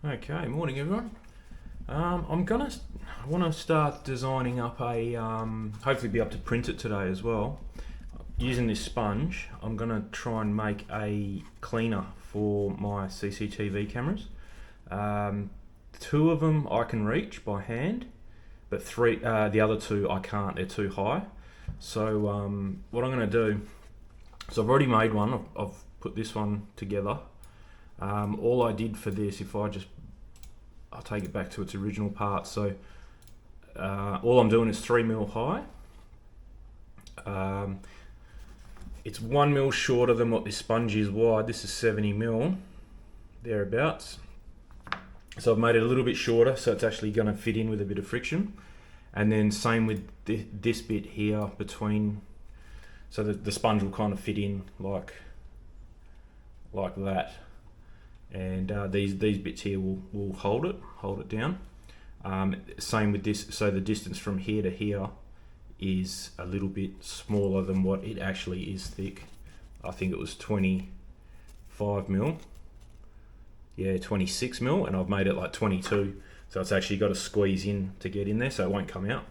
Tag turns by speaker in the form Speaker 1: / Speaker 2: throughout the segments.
Speaker 1: Okay, morning everyone. I want to start designing up a, hopefully be able to print it today as well. Using this sponge, I'm gonna try and make a cleaner for my CCTV cameras. Two of them I can reach by hand, but the other two I can't, they're too high. So what I'm gonna do, so I've already made one, I've put this one together. All I did for this, I'll take it back to its original part. So all I'm doing is 3mm high. It's 1mm shorter than what this sponge is wide. This is 70mm, thereabouts. So I've made it a little bit shorter, so it's actually going to fit in with a bit of friction. And then same with this bit here between, so the sponge will kind of fit in like that. And these bits here will hold it down. Same with this, so the distance from here to here is a little bit smaller than what it actually is thick. I think it was 25mm. Yeah, 26mm, and I've made it like 22, so it's actually got to squeeze in to get in there, so it won't come out.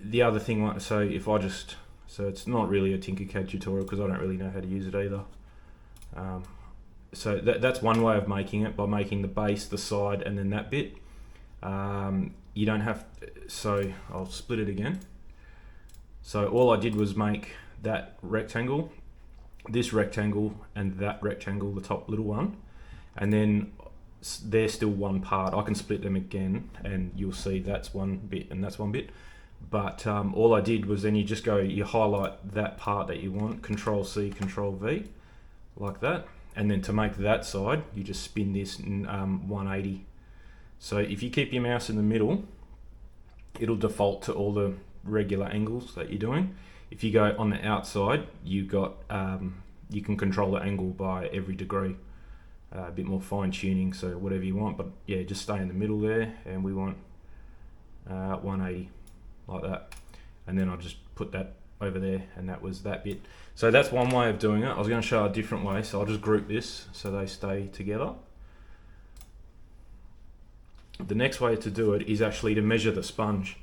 Speaker 1: The other thing, so it's not really a TinkerCad tutorial because I don't really know how to use it either. So that's one way of making it, by making the base, the side, and then that bit. You don't have, so I'll split it again. So all I did was make that rectangle, this rectangle, and that rectangle, the top little one, and then they're still one part. I can split them again and you'll see that's one bit and that's one bit. But all I did was then you highlight that part that you want, Control C, Control V, like that. And then to make that side, you just spin this in 180. So if you keep your mouse in the middle, it'll default to all the regular angles that you're doing. If you go on the outside, you can control the angle by every degree. A bit more fine tuning, so whatever you want. But yeah, just stay in the middle there, and we want 180, like that. And then I'll just put that over there, and that was that bit. So that's one way of doing it. I was going to show a different way, so I'll just group this so they stay together. The next way to do it is actually to measure the sponge.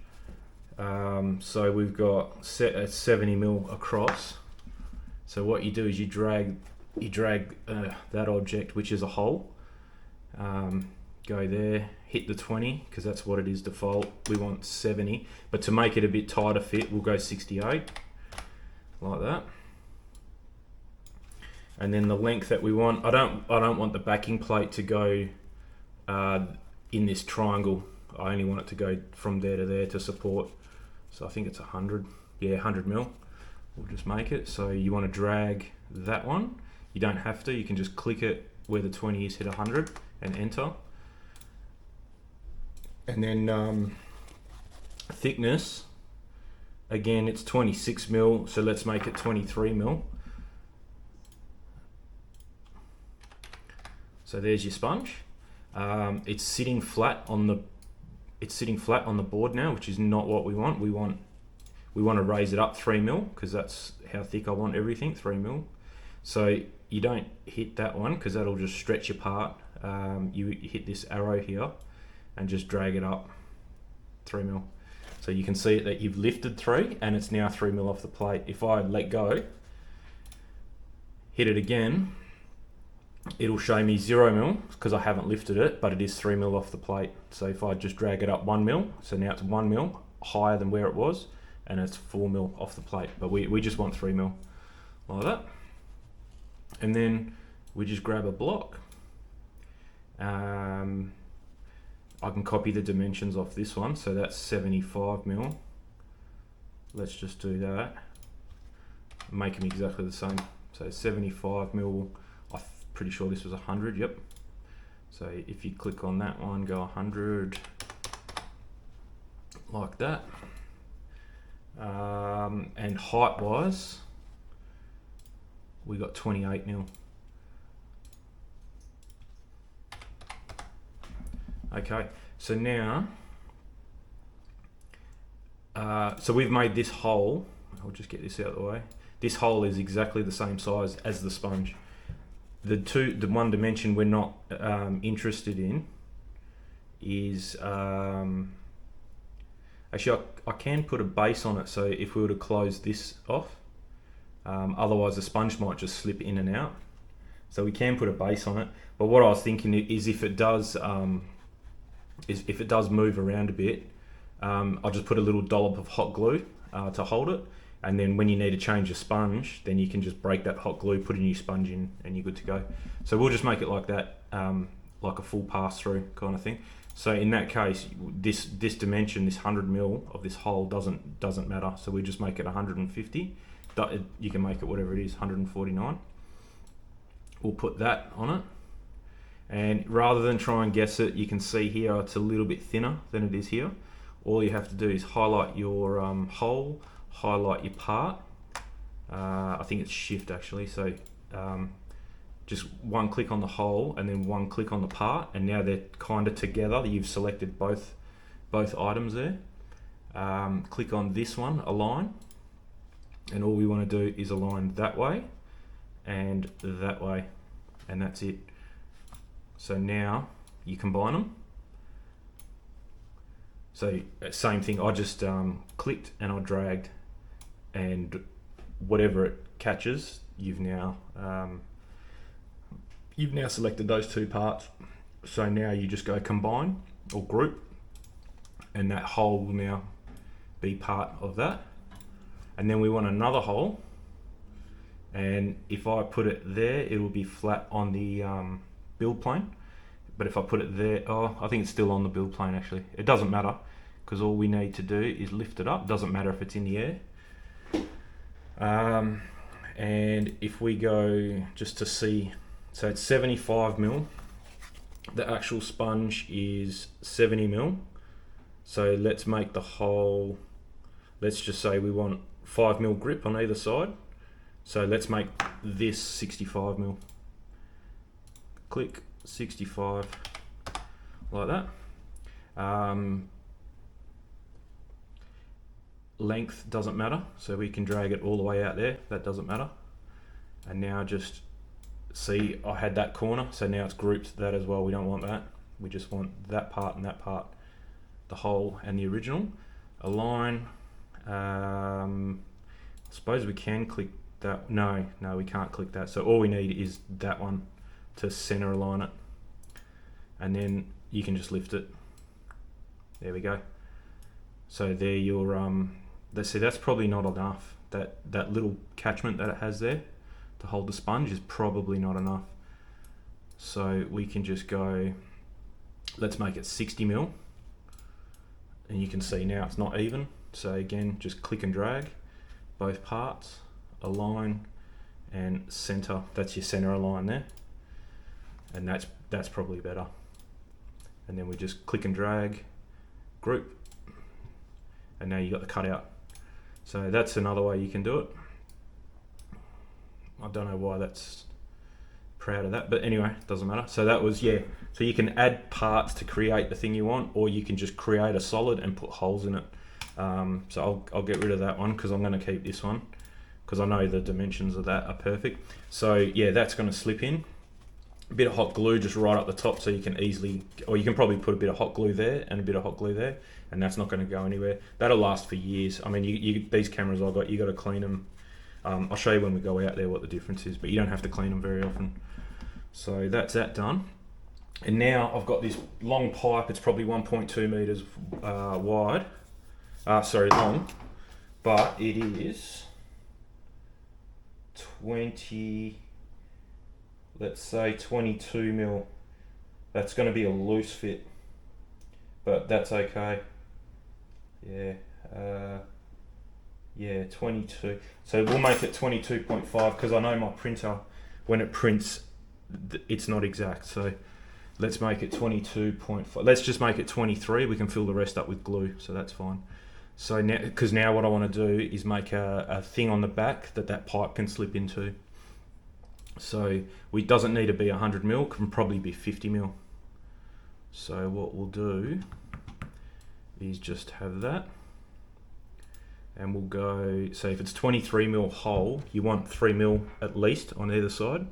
Speaker 1: So we've got 70mm across. So what you do is you drag that object, which is a hole, go there, hit the 20, because that's what it is default. We want 70, but to make it a bit tighter fit, we'll go 68, like that. And then the length that we want, I don't want the backing plate to go in this triangle. I only want it to go from there to there to support. So I think it's 100, yeah, 100mm. We'll just make it. So you want to drag that one. You don't have to, you can just click it where the 20 is, hit 100 and enter. And then thickness, again it's 26mm, so let's make it 23mm. So there's your sponge. It's sitting flat on the board now, which is not what we want. We want to raise it up 3mm, because that's how thick I want everything, 3mm. So you don't hit that one because that'll just stretch apart. You hit this arrow here and just drag it up 3mm. So you can see that you've lifted 3 and it's now 3mm off the plate. If I let go, hit it again, it'll show me 0mm because I haven't lifted it, but it is 3mm off the plate. So if I just drag it up 1mm, so now it's 1mm higher than where it was, and it's 4mm off the plate. But we just want 3mm, like that. And then we just grab a block. I can copy the dimensions off this one, so that's 75mm. Let's just do that. Make them exactly the same. So 75mm. I'm pretty sure this was 100. Yep. So if you click on that one, go 100, like that. And height wise, we got 28mm. Okay, so now, so we've made this hole. I'll just get this out of the way. This hole is exactly the same size as the sponge. the one dimension we're not interested in is actually I can put a base on it. So if we were to close this off, otherwise the sponge might just slip in and out. So we can put a base on it. But what I was thinking is if it does move around a bit, I'll just put a little dollop of hot glue to hold it. And then when you need to change your sponge, then you can just break that hot glue, put a new sponge in, and you're good to go. So we'll just make it like that, like a full pass-through kind of thing. So in that case, this dimension, this 100 mil of this hole doesn't matter. So we just make it 150. You can make it whatever it is, 149. We'll put that on it. And rather than try and guess it, you can see here it's a little bit thinner than it is here. All you have to do is highlight your hole, highlight your part. I think it's shift actually. So just one click on the hole and then one click on the part, and now they're kind of together. You've selected both items there. Click on this one, align, and all we want to do is align that way and that way, and that's it. So now you combine them. So same thing, I just clicked and I dragged, and whatever it catches, you've now selected those two parts. So now you just go combine or group, and that hole will now be part of that. And then we want another hole, and if I put it there, it will be flat on the build plane. But if I put it there, I think it's still on the build plane actually. It doesn't matter, because all we need to do is lift it up. Doesn't matter if it's in the air. And if we go just to see, so it's 75 mil. The actual sponge is 70 mil. So let's make the hole, let's just say we want 5 mil grip on either side. So let's make this 65 mil. Click 65 like that. Length doesn't matter, so we can drag it all the way out there. That doesn't matter. And now just see, I had that corner, so now it's grouped that as well. We don't want that. We just want that part and that part, the hole and the original. Align. I suppose we can click that. No, we can't click that. So all we need is that one to center align it, and then you can just lift it. There we go. So there your let's see, that's probably not enough. That little catchment that it has there to hold the sponge is probably not enough. So we can just go, let's make it 60 mil, and you can see now it's not even. So again, just click and drag both parts, align and center. That's your center align there, and that's probably better. And then we just click and drag, group, and now you got the cutout. So that's another way you can do it. I don't know why that's proud of that, but anyway, doesn't matter. So that was, yeah, so you can add parts to create the thing you want, or you can just create a solid and put holes in it. So I'll get rid of that one because I'm going to keep this one, because I know the dimensions of that are perfect. So yeah, that's going to slip in. A bit of hot glue just right up the top, so you can easily, or you can probably put a bit of hot glue there and a bit of hot glue there, and that's not going to go anywhere. That'll last for years. I mean, you these cameras I've got, you got to clean them. I'll show you when we go out there what the difference is, but you don't have to clean them very often. So that's that done. And now I've got this long pipe. It's probably 1.2 meters wide. Long, but it is 20. Let's say 22 mil. That's going to be a loose fit, but that's okay. Yeah, 22. So we'll make it 22.5 because I know my printer, when it prints, it's not exact. So let's make it 22.5. Let's just make it 23. We can fill the rest up with glue, so that's fine. So now, because now what I want to do is make a thing on the back that pipe can slip into. So it doesn't need to be 100 mil, can probably be 50 mil. So what we'll do is just have that, and we'll go, so if it's 23 mil hole, you want 3 mil at least on either side.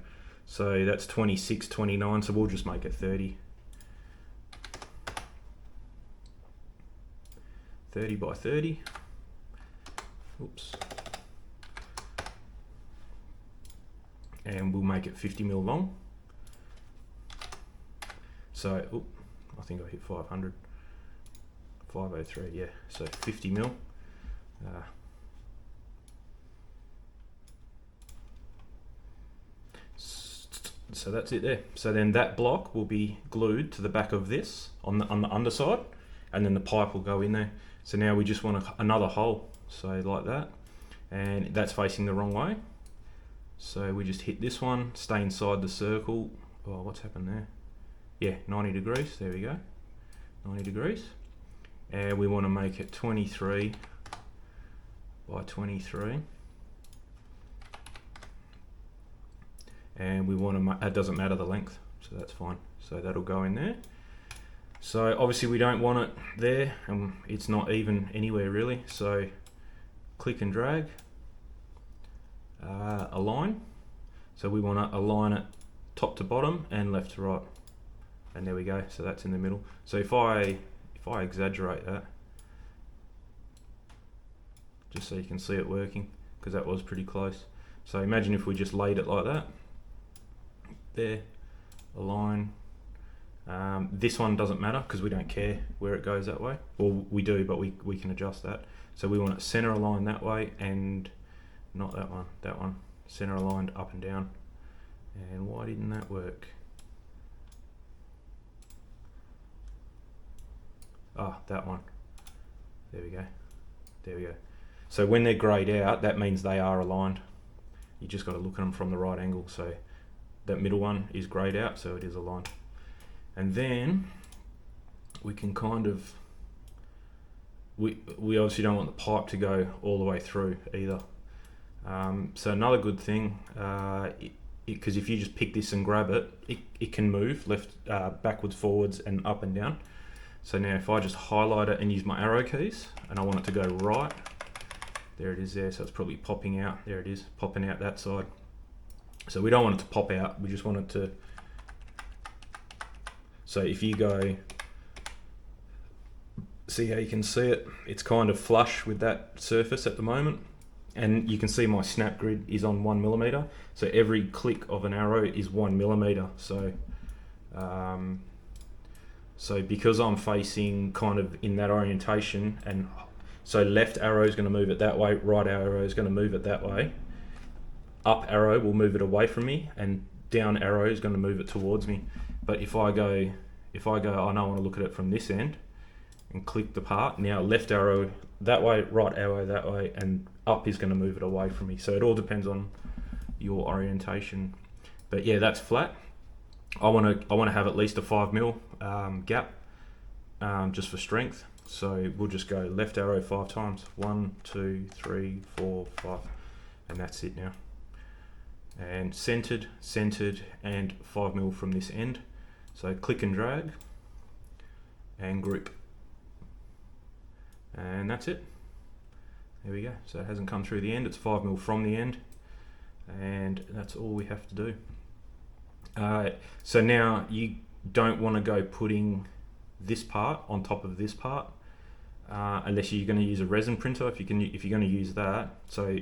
Speaker 1: So that's 26, 29, so we'll just make it 30. 30 by 30. Oops. And we'll make it 50 mil long. So, I think I hit 500. 503, yeah, so 50 mil. So that's it there. So then that block will be glued to the back of this on the underside, and then the pipe will go in there. So now we just want another hole, so like that, and that's facing the wrong way. So we just hit this one, stay inside the circle. Oh, what's happened there? Yeah, 90 degrees, there we go, 90 degrees. And we want to make it 23 by 23. And we want to, it doesn't matter the length, so that's fine. So that'll go in there. So obviously we don't want it there, and it's not even anywhere really. So click and drag, align. So we want to align it top to bottom and left to right. And there we go, so that's in the middle. So if I exaggerate that, just so you can see it working, because that was pretty close. So imagine if we just laid it like that. There, align. This one doesn't matter because we don't care where it goes that way. Well, we do, but we can adjust that. So we want it center aligned that way, and not that one, that one. Center aligned up and down. And why didn't that work? Ah, that one. There we go. There we go. So when they're greyed out, that means they are aligned. You just got to look at them from the right angle. So that middle one is greyed out, so it is aligned. And then we can kind of, we obviously don't want the pipe to go all the way through either. So another good thing, because if you just pick this and grab it, it can move left, backwards, forwards, and up and down. So now if I just highlight it and use my arrow keys, and I want it to go right, there it is there, so it's probably popping out, there it is, popping out that side. So we don't want it to pop out, we just want it to, so if you go, see how you can see it, it's kind of flush with that surface at the moment. And you can see my snap grid is on 1mm, so every click of an arrow is 1mm. So because I'm facing kind of in that orientation, and so left arrow is going to move it that way, right arrow is going to move it that way, up arrow will move it away from me, and down arrow is going to move it towards me. But if I go, oh no, I want to look at it from this end, and click the part, now left arrow that way, right arrow that way, and up is going to move it away from me. So it all depends on your orientation. But yeah, that's flat. I want to have at least a 5mm gap, just for strength. So we'll just go left arrow 5 times. 1, 2, 3, 4, 5, and that's it now. And centered, and 5mm from this end. So click and drag, and group, and that's it. There we go. So it hasn't come through the end, it's 5mm from the end, and that's all we have to do. So now you don't want to go putting this part on top of this part, unless you're going to use a resin printer. If you're going to use that, so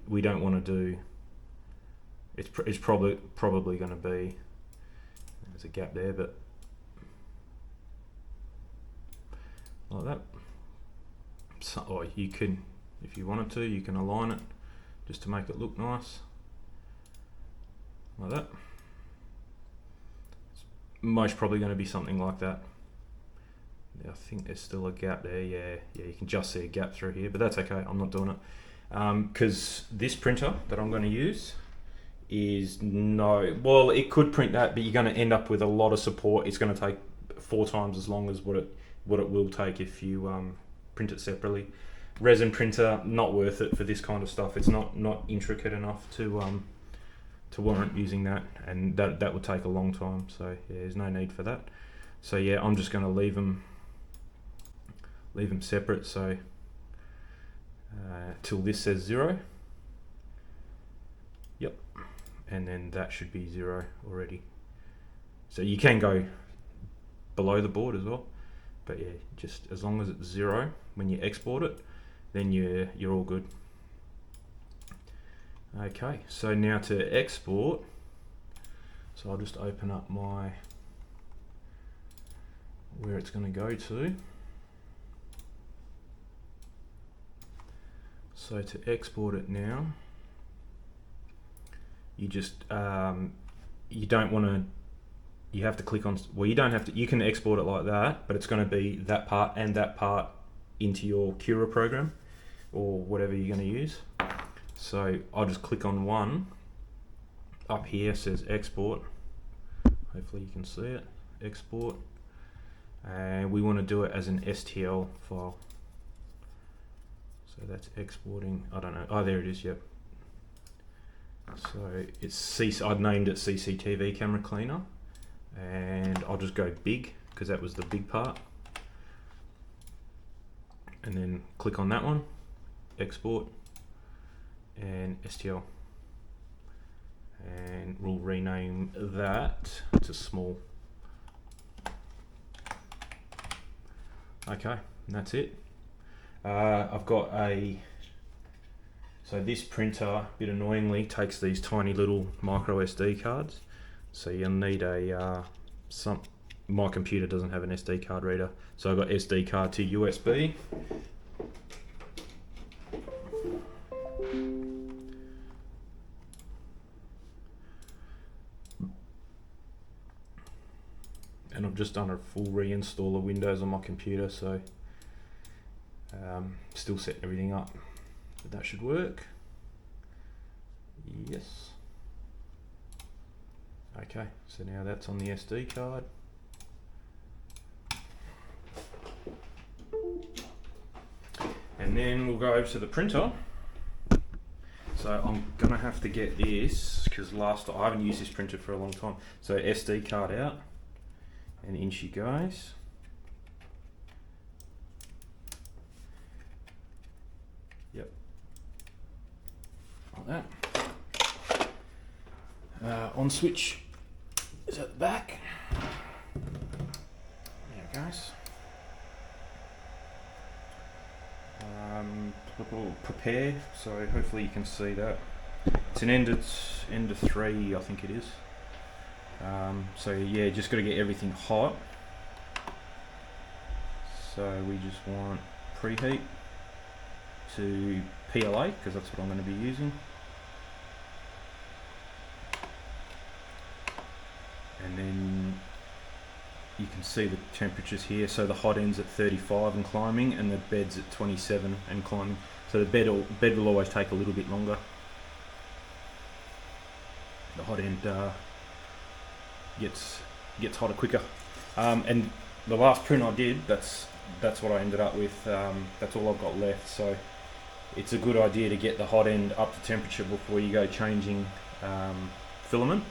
Speaker 1: we don't want to do. It's probably going to be. There's a gap there, but like that. So, or you can, if you wanted to, you can align it just to make it look nice, like that. It's most probably going to be something like that. I think there's still a gap there. Yeah, you can just see a gap through here, but that's okay. I'm not doing it because this printer that I'm going to use is well, it could print that, but you're going to end up with a lot of support. It's going to take 4 times as long as what it will take if you print it separately. Resin printer, not worth it for this kind of stuff. It's not intricate enough to warrant using that, and that would take a long time. So yeah, there's no need for that. So yeah, I'm just going to leave them separate. So till this says 0, Yep, and then that should be 0 already. So you can go below the board as well, but yeah, just as long as it's 0 when you export it, then you're all good. Okay, so now to export, so I'll just open up my where it's going to go to. So to export it now, you just you don't want to, you have to click on, well, you don't have to, you can export it like that, but it's going to be that part and that part into your Cura program or whatever you're going to use. So I'll just click on one. Up here says export. Hopefully you can see it. Export. And we want to do it as an STL file. So that's exporting. I don't know. Oh, there it is. Yep. So it's I'd named it CCTV camera cleaner, and I'll just go big because that was the big part. And then click on that one. Export. And STL, and we'll rename that to small. Okay, and that's it. I've got so this printer, a bit annoyingly, takes these tiny little micro SD cards, so you'll need my computer doesn't have an SD card reader, so I've got SD card to USB. And I've just done a full reinstall of Windows on my computer, so still setting everything up, but that should work. Yes. Okay, so now that's on the SD card. And then we'll go over to the printer. So I'm gonna have to get this, because I haven't used this printer for a long time. So SD card out. And in she goes. Yep. Like that. On switch is at the back. There it goes. Prepare. So hopefully you can see that. It's an end of 3, I think it is. So yeah, just got to get everything hot. So we just want preheat to PLA, because that's what I'm going to be using. And then you can see the temperatures here. So the hot end's at 35 and climbing, and the bed's at 27 and climbing. So the bed will always take a little bit longer. The hot end gets hotter quicker. And the last print I did, that's what I ended up with. That's all I've got left. So it's a good idea to get the hot end up to temperature before you go changing filament.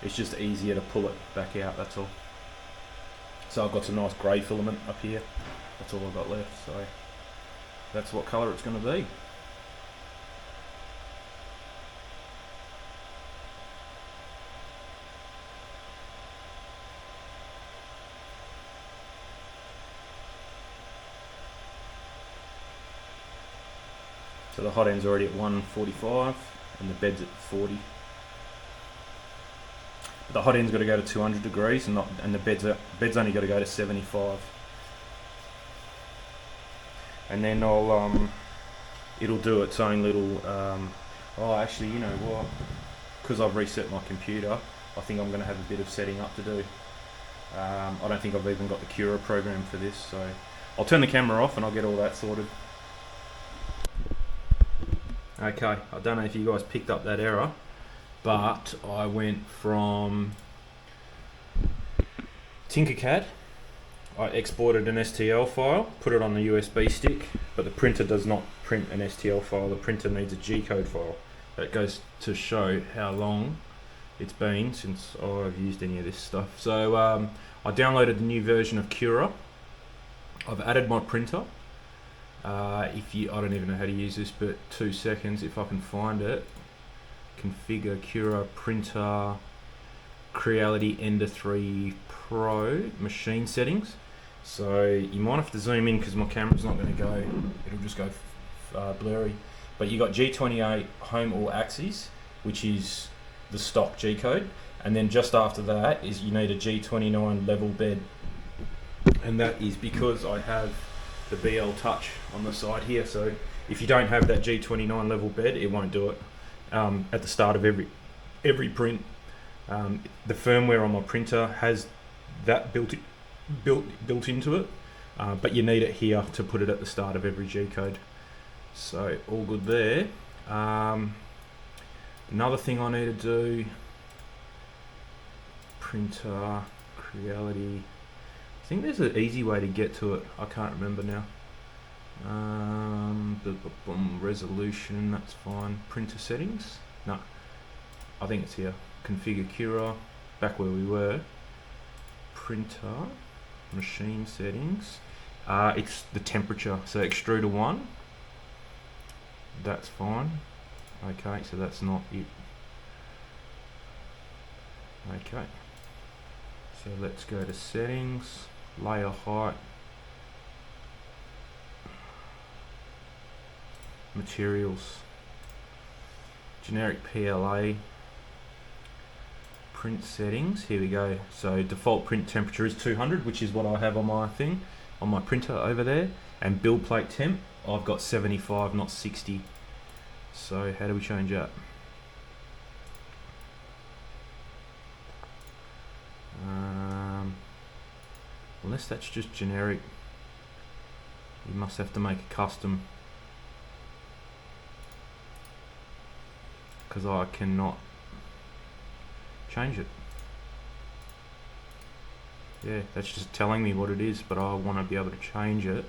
Speaker 1: It's just easier to pull it back out, that's all. So I've got some nice grey filament up here. That's all I've got left. So that's what colour it's going to be. So the hot end's already at 145 and the bed's at 40. But the hot end's got to go to 200 degrees and the bed's only got to go to 75. And then it'll do its own little, oh actually, you know what, because I've reset my computer, I think I'm going to have a bit of setting up to do. I don't think I've even got the Cura program for this, so I'll turn the camera off and I'll get all that sorted. Okay, I don't know if you guys picked up that error, but I went from TinkerCad, I exported an STL file, put it on the USB stick, but the printer does not print an STL file, the printer needs a G-code file. That goes to show how long it's been since I've used any of this stuff. So I downloaded the new version of Cura, I've added my printer. I don't even know how to use this, but 2 seconds if I can find it. configure Cura printer Creality Ender 3 Pro machine settings. So you might have to zoom in because my camera's not going to go, it'll just go blurry. But you got G28 home all axes, which is the stock G code, and then just after that is you need a G29 level bed, and that is because I have the BL Touch on the side here. So if you don't have that G29 level bed, it won't do it at the start of every print. The firmware on my printer has that built into it, but you need it here to put it at the start of every G code. So all good there. Another thing I need to do, printer Creality. I think there's an easy way to get to it. I can't remember now. Resolution, that's fine. Printer settings. No, I think it's here. Configure Cura, back where we were. Printer, machine settings. It's the temperature, so extruder 1. That's fine. Okay, so that's not it. Okay, so let's go to settings, layer height, materials, generic PLA, print settings. Here we go. So default print temperature is 200, which is what I have on my thing, on my printer over there. And build plate temp, I've got 75, not 60. So how do we change that? Unless that's just generic, you must have to make a custom, because I cannot change it. Yeah, that's just telling me what it is, but I want to be able to change it.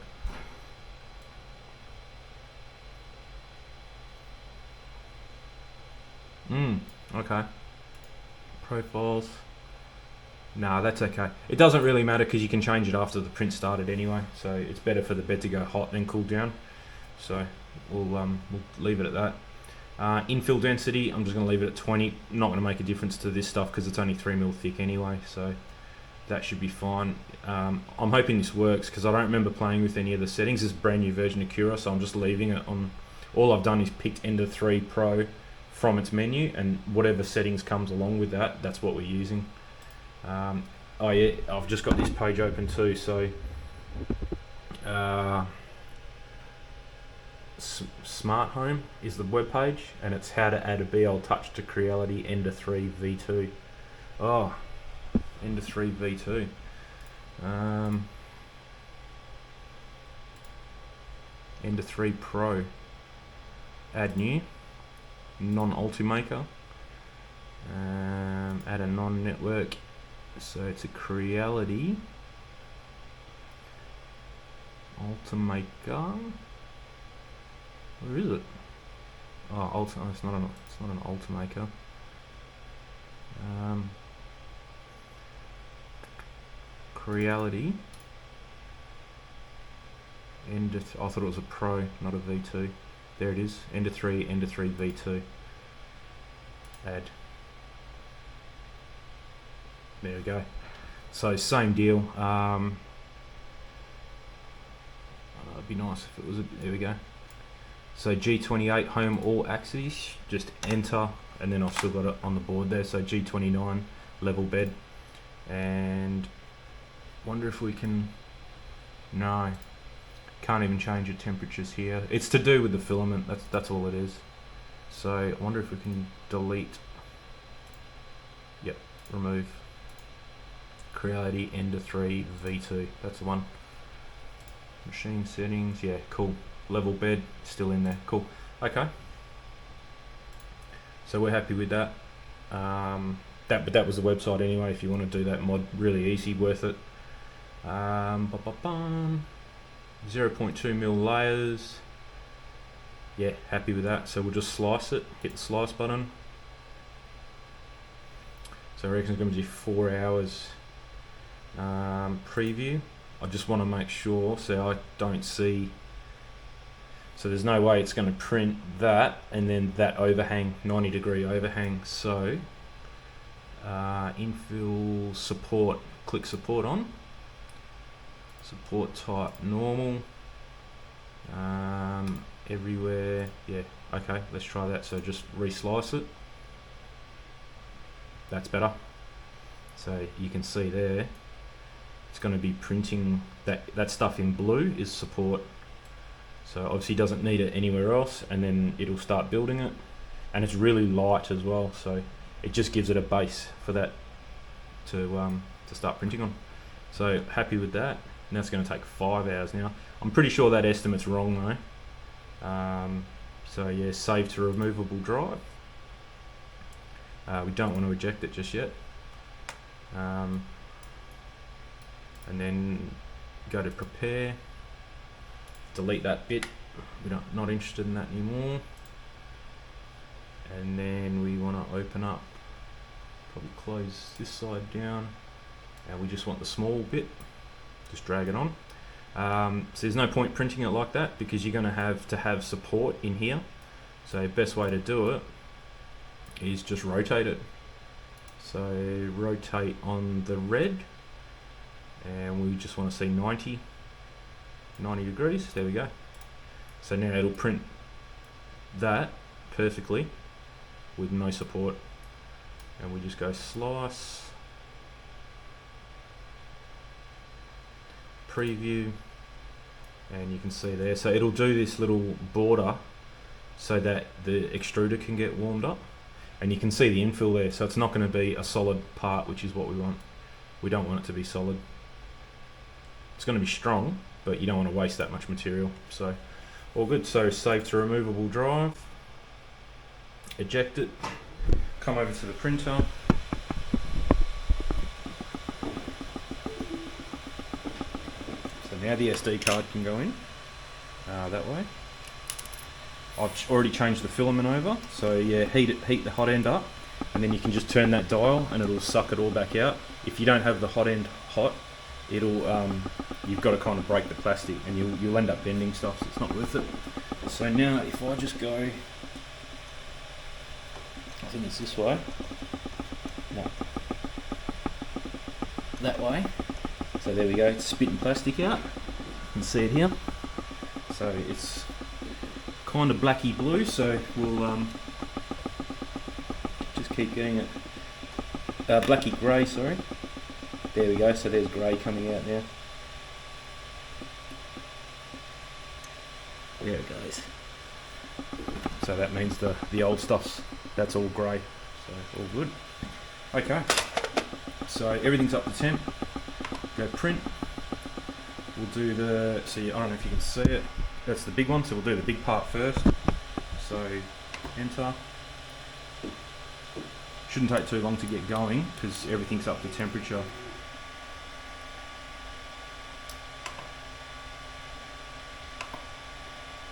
Speaker 1: Okay. Profiles. Nah, that's okay. It doesn't really matter because you can change it after the print started anyway. So it's better for the bed to go hot than cool down. So we'll leave it at that. Infill density, I'm just going to leave it at 20. Not going to make a difference to this stuff because it's only 3mm thick anyway. So that should be fine. I'm hoping this works because I don't remember playing with any of the settings. This is a brand new version of Cura, so I'm just leaving it on. All I've done is picked Ender 3 Pro from its menu, and whatever settings comes along with that, that's what we're using. Oh yeah, I've just got this page open too. So Smart Home is the web page, and it's how to add a BL Touch to Creality Ender 3 V2. Oh, Ender 3 V2. Ender 3 Pro. Add new. Non-Ultimaker. Add a non-network. So it's a Creality Ultimaker. Where is it? Oh, it's not an Ultimaker. Creality. Ender. I thought it was a Pro, not a V2. There it is. Ender 3 V2. Add. There we go. So same deal. It'd be nice if it was. There we go. So G28 home all axes. Just enter, and then I've still got it on the board there. So G29 level bed, and wonder if we can. No, can't even change the temperatures here. It's to do with the filament. That's all it is. So I wonder if we can delete. Yep, remove. Creality Ender 3 V2. That's the one. Machine settings. Yeah, cool. Level bed still in there. Cool. Okay. So we're happy with that. But that was the website anyway. If you want to do that mod, really easy, worth it. 0.2mm layers. Yeah, happy with that. So we'll just slice it. Hit the slice button. So I reckon it's going to be 4 hours. Preview. I just want to make sure so I don't see. So there's no way it's going to print that and then that overhang, 90-degree overhang. So infill support, click support on. Support type normal. Everywhere, yeah, okay, let's try that. So just reslice it. That's better. So you can see there, it's going to be printing that stuff in blue is support. So obviously doesn't need it anywhere else, and then it'll start building it. And it's really light as well, so it just gives it a base for that to start printing on. So happy with that. Now it's going to take 5 hours now. I'm pretty sure that estimate's wrong though. So yeah, save to removable drive. We don't want to eject it just yet. And then go to prepare. Delete that bit. We're not interested in that anymore. And then we want to open up, probably close this side down. And we just want the small bit. Just drag it on. So there's no point printing it like that because you're going to have support in here. So best way to do it is just rotate it. So rotate on the red, and we just want to see 90 degrees. There we go. So now it'll print that perfectly with no support, and we just go slice, preview, and you can see there. So it'll do this little border so that the extruder can get warmed up, and you can see the infill there. So it's not going to be a solid part, which is what we want. We don't want it to be solid. It's going to be strong, but you don't want to waste that much material. So all good. So save to removable drive, eject it, come over to the printer. So now the SD card can go in that way. I've already changed the filament over, so yeah, heat the hot end up, and then you can just turn that dial and it'll suck it all back out. If you don't have the hot end hot, it'll you've got to kind of break the plastic, and you'll end up bending stuff, so it's not worth it. So now if I just go, I think it's this way, no, that way. So there we go, it's spitting plastic out. You can see it here. So it's kind of blacky blue, so we'll just keep getting it blacky grey, sorry. There we go, so there's grey coming out now. There it goes. So that means the old stuff's, that's all grey, so all good. Okay, so everything's up to temp. Go print. We'll do the, see, I don't know if you can see it, that's the big one, so we'll do the big part first. So enter. Shouldn't take too long to get going because everything's up to temperature.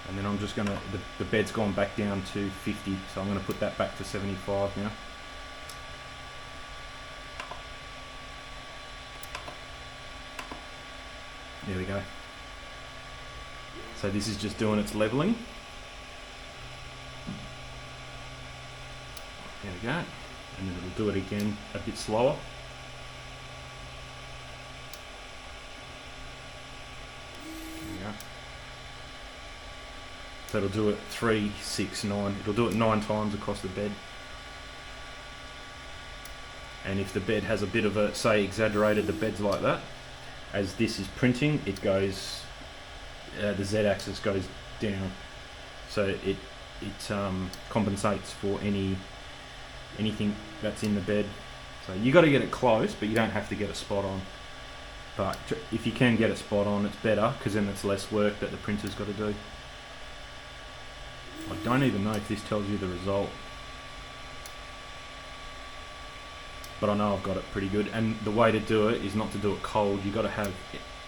Speaker 1: And then I'm just gonna, the bed's gone back down to 50, so I'm gonna put that back to 75 now. There we go. So this is just doing its leveling. There we go. And then it'll do it again a bit slower. There we go. So it'll do it 3, 6, 9. It'll do it 9 times across the bed. And if the bed has a bit of a, say, exaggerated, the bed's like that, as this is printing, it goes, the Z-axis goes down. So it compensates for anything that's in the bed. So you got to get it close, but you don't have to get it spot on. But if you can get it spot on, it's better, because then it's less work that the printer's got to do. I don't even know if this tells you the result, but I know I've got it pretty good. And the way to do it is not to do it cold. You got to have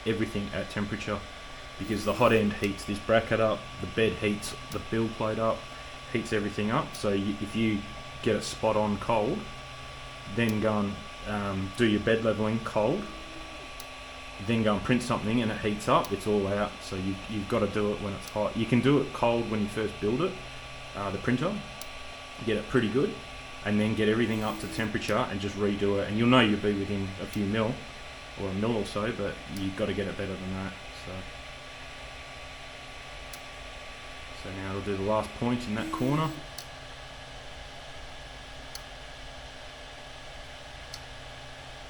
Speaker 1: everything at temperature, because the hot end heats this bracket up, the bed heats the build plate up, heats everything up. So if you get it spot on cold, then go and do your bed leveling cold, then go and print something and it heats up, it's all out. So you've got to do it when it's hot. You can do it cold when you first build it, the printer, get it pretty good, and then get everything up to temperature and just redo it. And you'll know you'll be within a few mil, or a mil or so, but you've got to get it better than that. So now we'll do the last point in that corner.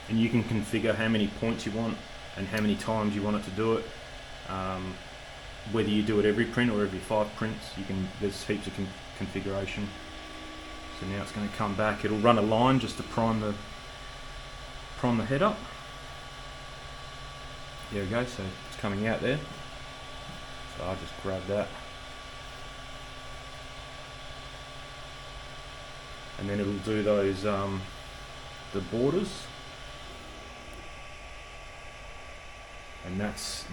Speaker 1: And you can configure how many points you want and how many times you want it to do it. Whether you do it every print or every 5 prints, there's heaps of configuration. So now it's going to come back. It'll run a line just to prime the head up. There we go. So it's coming out there. So I'll just grab that. And then it'll do those the borders. And that's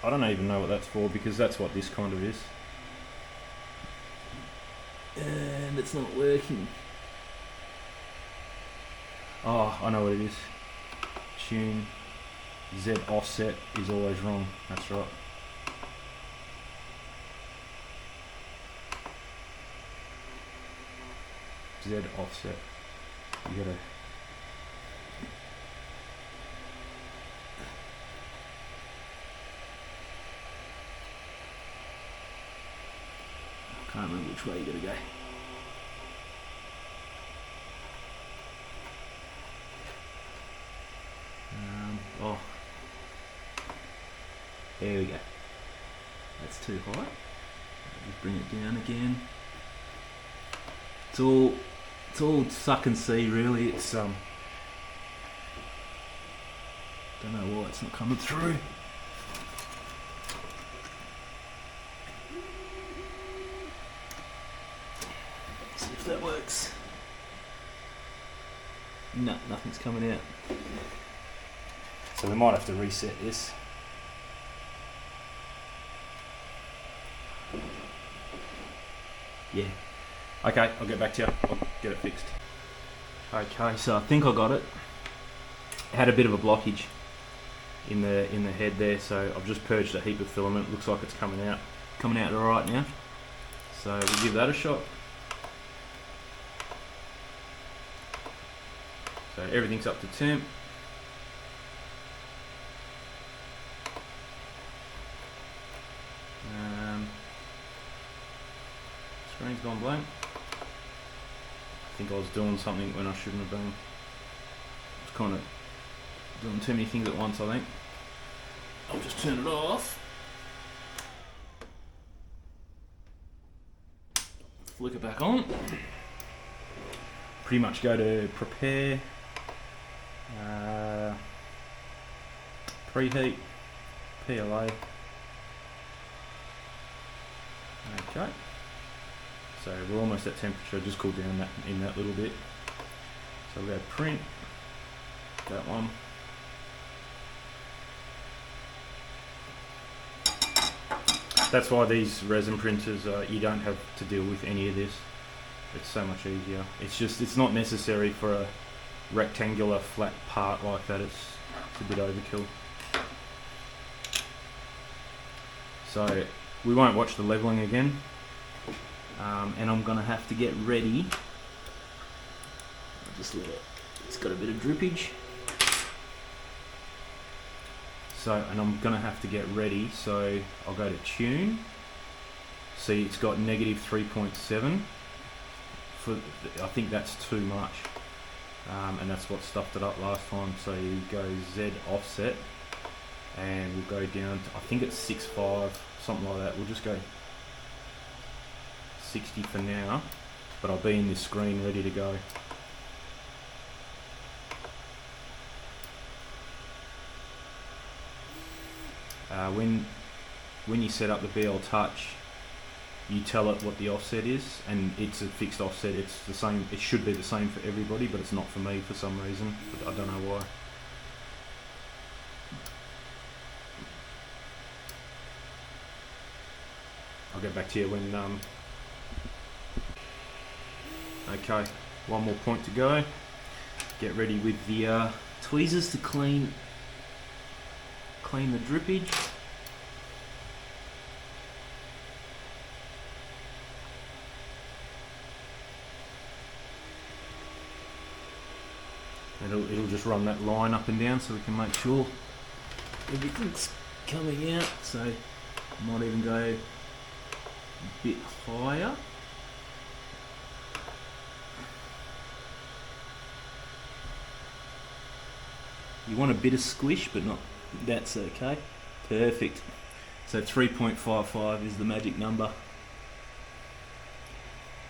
Speaker 1: I don't even know what that's for, because that's what this kind of is. And it's not working. Oh, I know what it is. Tune Z offset is always wrong. That's right. Z offset. You gotta. I can't remember which way you gotta go. Oh, there we go. That's too high. Just bring it down again. It's all suck and see, really. It's don't know why it's not coming through. See if that works. No, nothing's coming out. So we might have to reset this. Yeah. Okay, I'll get back to you. I'll get it fixed. Okay, so I think I got it. It had a bit of a blockage in the head there, so I've just purged a heap of filament. Looks like it's coming out all right now. So we'll give that a shot. So everything's up to temp. Screen's gone blank. I think I was doing something when I shouldn't have been. I was kind of doing too many things at once, I think. I'll just turn it off. Flick it back on. Pretty much go to prepare, preheat, PLA. Okay. So we're almost at temperature, just cool down in that little bit. So we'll go print, that one. That's why these resin printers, you don't have to deal with any of this. It's so much easier. It's not necessary for a rectangular flat part like that. It's a bit overkill. So we won't watch the leveling again. And I'm gonna have to get ready. I'll just let it. It's got a bit of drippage. So, and I'm gonna have to get ready. So I'll go to tune. See, it's got negative 3.7. I think that's too much, and that's what stuffed it up last time. So you go Z offset, and we'll go down to, I think it's 6.5, something like that. We'll just go 60 for now, but I'll be in this screen ready to go. When you set up the BL Touch, you tell it what the offset is, and it's a fixed offset. It's the same. It should be the same for everybody, but it's not for me for some reason. But I don't know why. I'll get back to you when. Okay, one more point to go. Get ready with the tweezers to clean clean the drippage. It'll just run that line up and down so we can make sure everything's coming out. So I might even go a bit higher. You want a bit of squish, but not, that's okay. Perfect. So 3.55 is the magic number.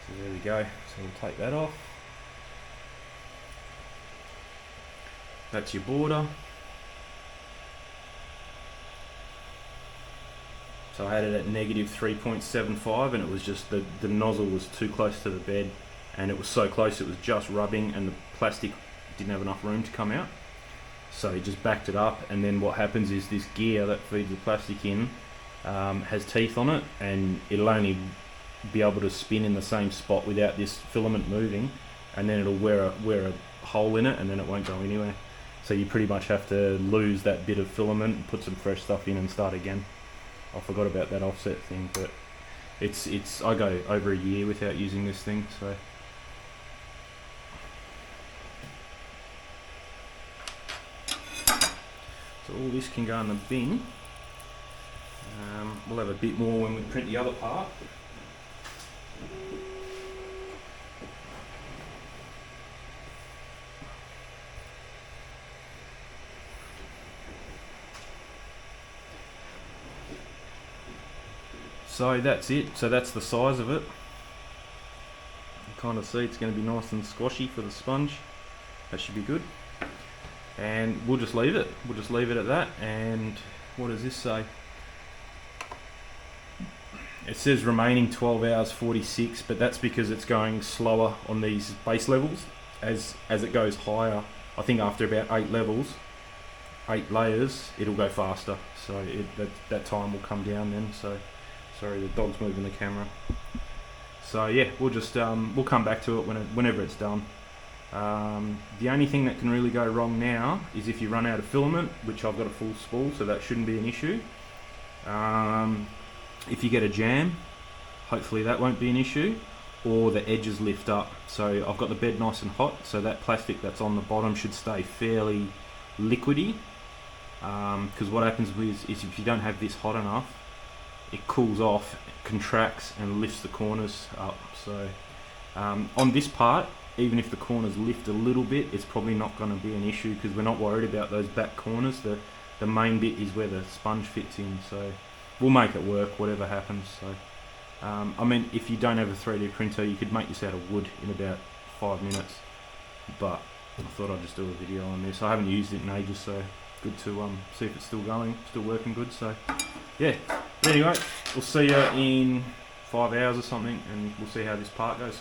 Speaker 1: So there we go. So we'll take that off. That's your border. So I had it at negative 3.75 and it was just the nozzle was too close to the bed, and it was so close it was just rubbing and the plastic didn't have enough room to come out. So he just backed it up, and then what happens is this gear that feeds the plastic in has teeth on it, and it'll only be able to spin in the same spot without this filament moving, and then it'll wear a hole in it, and then it won't go anywhere. So you pretty much have to lose that bit of filament and put some fresh stuff in and start again. I forgot about that offset thing, but it's I go over a year without using this thing, so. So all this can go in the bin. We'll have a bit more when we print the other part. So that's it. So that's the size of it. You kind of see it's going to be nice and squashy for the sponge. That should be good. And we'll just leave it. We'll just leave it at that. And what does this say? It says remaining 12 hours 46, but that's because it's going slower on these base levels. As it goes higher, I think after about 8 levels, 8 layers, it'll go faster. So that time will come down then. So sorry, the dog's moving the camera. So yeah, we'll just we'll come back to it whenever it's done. The only thing that can really go wrong now is if you run out of filament, which I've got a full spool, so that shouldn't be an issue. If you get a jam, hopefully that won't be an issue, or the edges lift up. So I've got the bed nice and hot, so that plastic that's on the bottom should stay fairly liquidy, because what happens is if you don't have this hot enough, it cools off, contracts and lifts the corners up. So on this part, even if the corners lift a little bit, it's probably not going to be an issue because we're not worried about those back corners. The main bit is where the sponge fits in, so we'll make it work whatever happens. So I mean, if you don't have a 3D printer, you could make this out of wood in about 5 minutes, but I thought I'd just do a video on this. I haven't used it in ages, so good to see if it's still going, still working good. So yeah, anyway, we'll see you in 5 hours or something, and we'll see how this part goes.